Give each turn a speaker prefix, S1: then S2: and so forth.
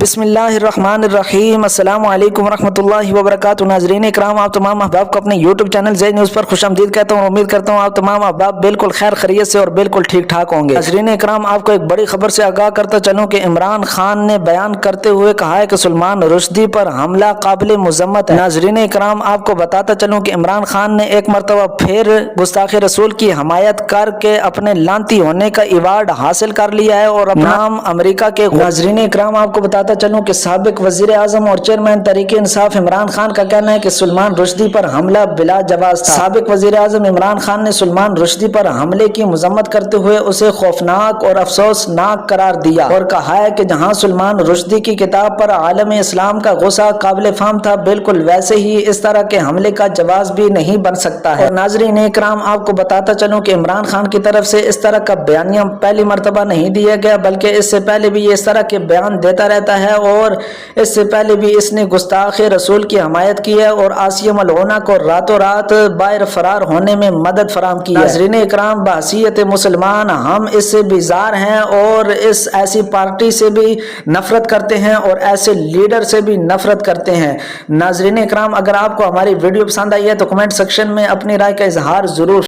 S1: بسم اللہ الرحمن الرحیم۔ السلام علیکم ورحمۃ اللہ وبرکاتہ۔ ناظرین اکرام، آپ تمام احباب کو اپنے یوٹیوب چینل زید نیوز پر خوش آمدید کہتا ہوں۔ امید کرتا ہوں آپ تمام احباب بالکل خیر خیریت سے اور بالکل ٹھیک ٹھاک ہوں گے۔ ناظرین اکرام، آپ کو ایک بڑی خبر سے آگاہ کرتا چلوں کہ عمران خان نے بیان کرتے ہوئے کہا ہے کہ سلمان رشدی پر حملہ قابل مذمت ہے۔ ناظرین اکرام، آپ کو بتاتا چلوں کہ عمران خان نے ایک مرتبہ پھر گستاخ رسول کی حمایت کر کے اپنے لانتی ہونے کا ایوارڈ حاصل کر لیا ہے اور اپنا نام امریکہ کے ناظرین اکرام، آپ کو بتاتا چلوں کہ سابق وزیر اعظم اور چیئرمین تحریک انصاف عمران خان کا کہنا ہے کہ سلمان رشدی پر حملہ بلا جواز تھا۔ سابق وزیر اعظم عمران خان نے سلمان رشدی پر حملے کی مذمت کرتے ہوئے اسے خوفناک اور افسوسناک قرار دیا اور کہا ہے کہ جہاں سلمان رشدی کی کتاب پر عالم اسلام کا غصہ قابل فہم تھا، بالکل ویسے ہی اس طرح کے حملے کا جواز بھی نہیں بن سکتا ہے۔ اور ناظرین اکرام، آپ کو بتاتا چلوں کہ عمران خان کی طرف سے اس طرح کا بیانیہ پہلی مرتبہ نہیں دیا گیا، بلکہ اس سے پہلے بھی اس طرح کے بیان دیتا رہتا ہے اور اس سے پہلے بھی اس نے گستاخ رسول کی حمایت کی ہے اور آسیہ ملعونہ کو راتوں رات باہر فرار ہونے میں مدد فراہم کی ہے۔ ناظرین اکرام، بحیثیت مسلمان ہم اس سے بیزار ہیں اور اس ایسی پارٹی سے بھی نفرت کرتے ہیں اور ایسے لیڈر سے بھی نفرت کرتے ہیں۔ ناظرین اکرام، اگر آپ کو ہماری ویڈیو پسند آئی ہے تو کمنٹ سیکشن میں اپنی رائے کا اظہار ضرور